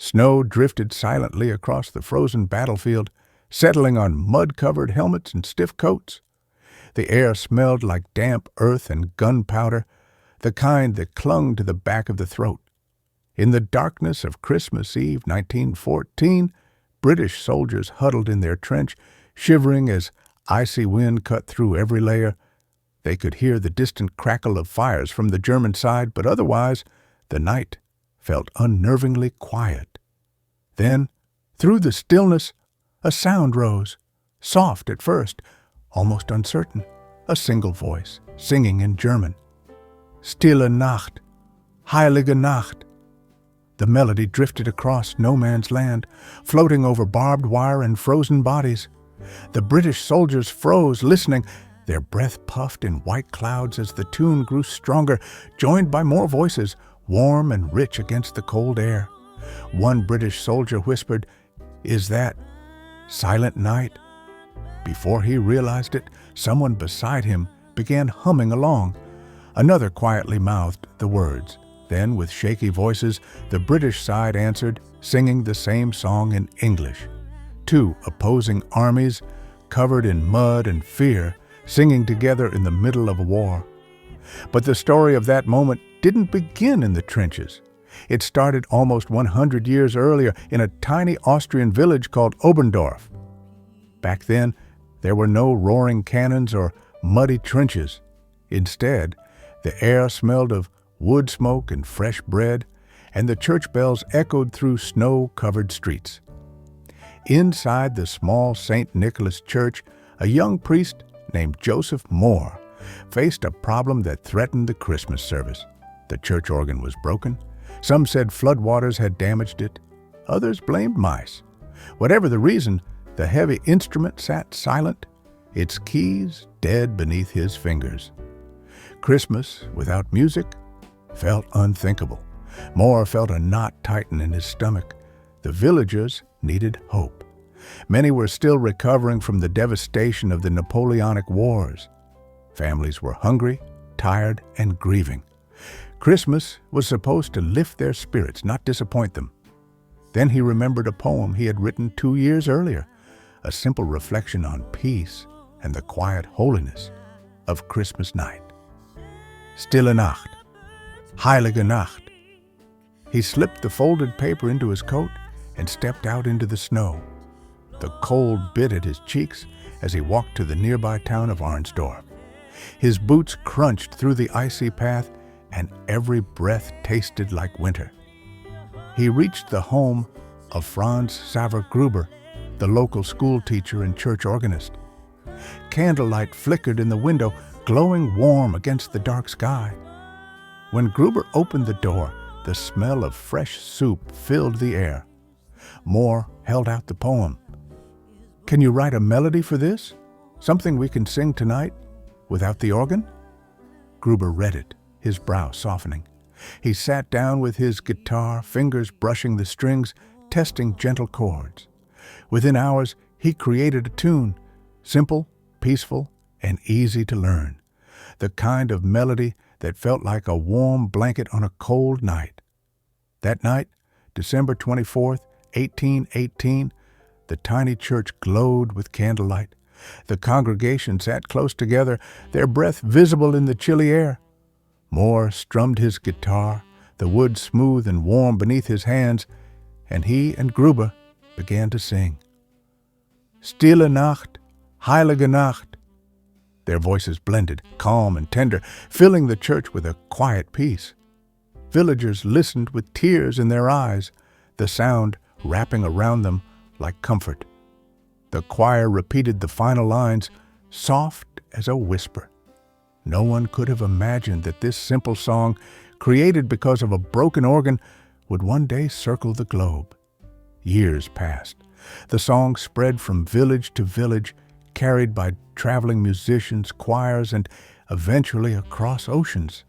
Snow drifted silently across the frozen battlefield, settling on mud-covered helmets and stiff coats. The air smelled like damp earth and gunpowder, the kind that clung to the back of the throat. In the darkness of Christmas Eve 1914, British soldiers huddled in their trench, shivering as icy wind cut through every layer. They could hear the distant crackle of fires from the German side, but otherwise, the night felt unnervingly quiet. Then, through the stillness, a sound rose, soft at first, almost uncertain, a single voice, singing in German. Stille Nacht, heilige Nacht. The melody drifted across no man's land, floating over barbed wire and frozen bodies. The British soldiers froze, listening, their breath puffed in white clouds as the tune grew stronger, joined by more voices, warm and rich against the cold air. One British soldier whispered, "Is that Silent Night?" Before he realized it, someone beside him began humming along. Another quietly mouthed the words. Then, with shaky voices, the British side answered, singing the same song in English. Two opposing armies, covered in mud and fear, singing together in the middle of a war. But the story of that moment didn't begin in the trenches. It started almost 100 years earlier in a tiny Austrian village called Oberndorf. Back then, there were no roaring cannons or muddy trenches. Instead, the air smelled of wood smoke and fresh bread, and the church bells echoed through snow-covered streets. Inside the small St. Nicholas church, a young priest named Joseph Mohr faced a problem that threatened the Christmas service. The church organ was broken. Some said floodwaters had damaged it. Others blamed mice. Whatever the reason, the heavy instrument sat silent, its keys dead beneath his fingers. Christmas without music felt unthinkable. Mohr felt a knot tighten in his stomach. The villagers needed hope. Many were still recovering from the devastation of the Napoleonic Wars. Families were hungry, tired, and grieving. Christmas was supposed to lift their spirits, not disappoint them. Then he remembered a poem he had written 2 years earlier, a simple reflection on peace and the quiet holiness of Christmas night. Stille Nacht, heilige Nacht. He slipped the folded paper into his coat and stepped out into the snow. The cold bit at his cheeks as he walked to the nearby town of Arnsdorf. His boots crunched through the icy path, and every breath tasted like winter. He reached the home of Franz Xaver Gruber, the local school teacher and church organist. Candlelight flickered in the window, glowing warm against the dark sky. When Gruber opened the door, the smell of fresh soup filled the air. Mohr held out the poem. "Can you write a melody for this? Something we can sing tonight, without the organ?" Gruber read it, his brow softening. He sat down with his guitar, fingers brushing the strings, testing gentle chords. Within hours, he created a tune, simple, peaceful, and easy to learn. The kind of melody that felt like a warm blanket on a cold night. That night, December 24th, 1818, the tiny church glowed with candlelight. The congregation sat close together, their breath visible in the chilly air. Mohr strummed his guitar, the wood smooth and warm beneath his hands, and he and Gruber began to sing. Stille Nacht, heilige Nacht. Their voices blended, calm and tender, filling the church with a quiet peace. Villagers listened with tears in their eyes, the sound wrapping around them like comfort. The choir repeated the final lines, soft as a whisper. No one could have imagined that this simple song, created because of a broken organ, would one day circle the globe. Years passed. The song spread from village to village, carried by traveling musicians, choirs, and eventually across oceans.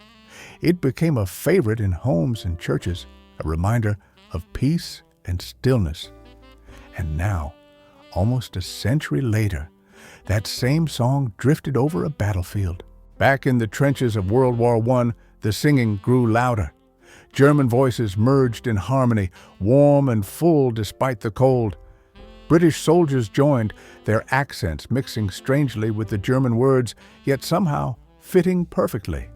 It became a favorite in homes and churches, a reminder of peace and stillness. And now, almost a century later, that same song drifted over a battlefield. Back in the trenches of World War I, the singing grew louder. German voices merged in harmony, warm and full despite the cold. British soldiers joined, their accents mixing strangely with the German words, yet somehow fitting perfectly.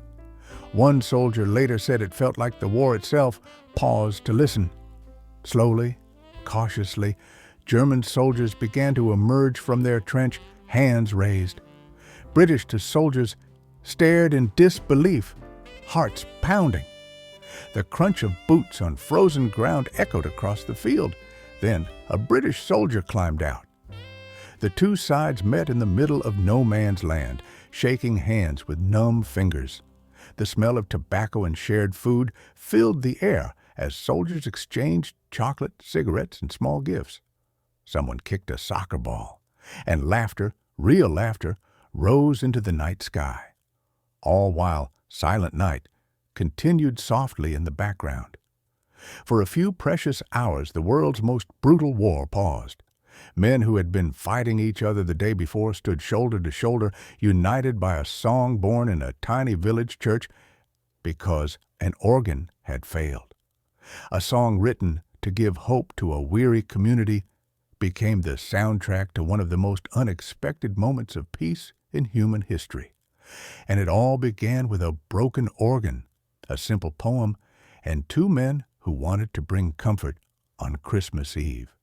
One soldier later said it felt like the war itself paused to listen. Slowly, cautiously, German soldiers began to emerge from their trench, hands raised. British soldiers stared in disbelief, hearts pounding. The crunch of boots on frozen ground echoed across the field. Then a British soldier climbed out. The two sides met in the middle of no man's land, shaking hands with numb fingers. The smell of tobacco and shared food filled the air as soldiers exchanged chocolate, cigarettes, and small gifts. Someone kicked a soccer ball, and laughter, real laughter, rose into the night sky. All while Silent Night continued softly in the background. For a few precious hours, the world's most brutal war paused. Men who had been fighting each other the day before stood shoulder to shoulder, united by a song born in a tiny village church because an organ had failed. A song written to give hope to a weary community became the soundtrack to one of the most unexpected moments of peace in human history. And it all began with a broken organ, a simple poem, and two men who wanted to bring comfort on Christmas Eve.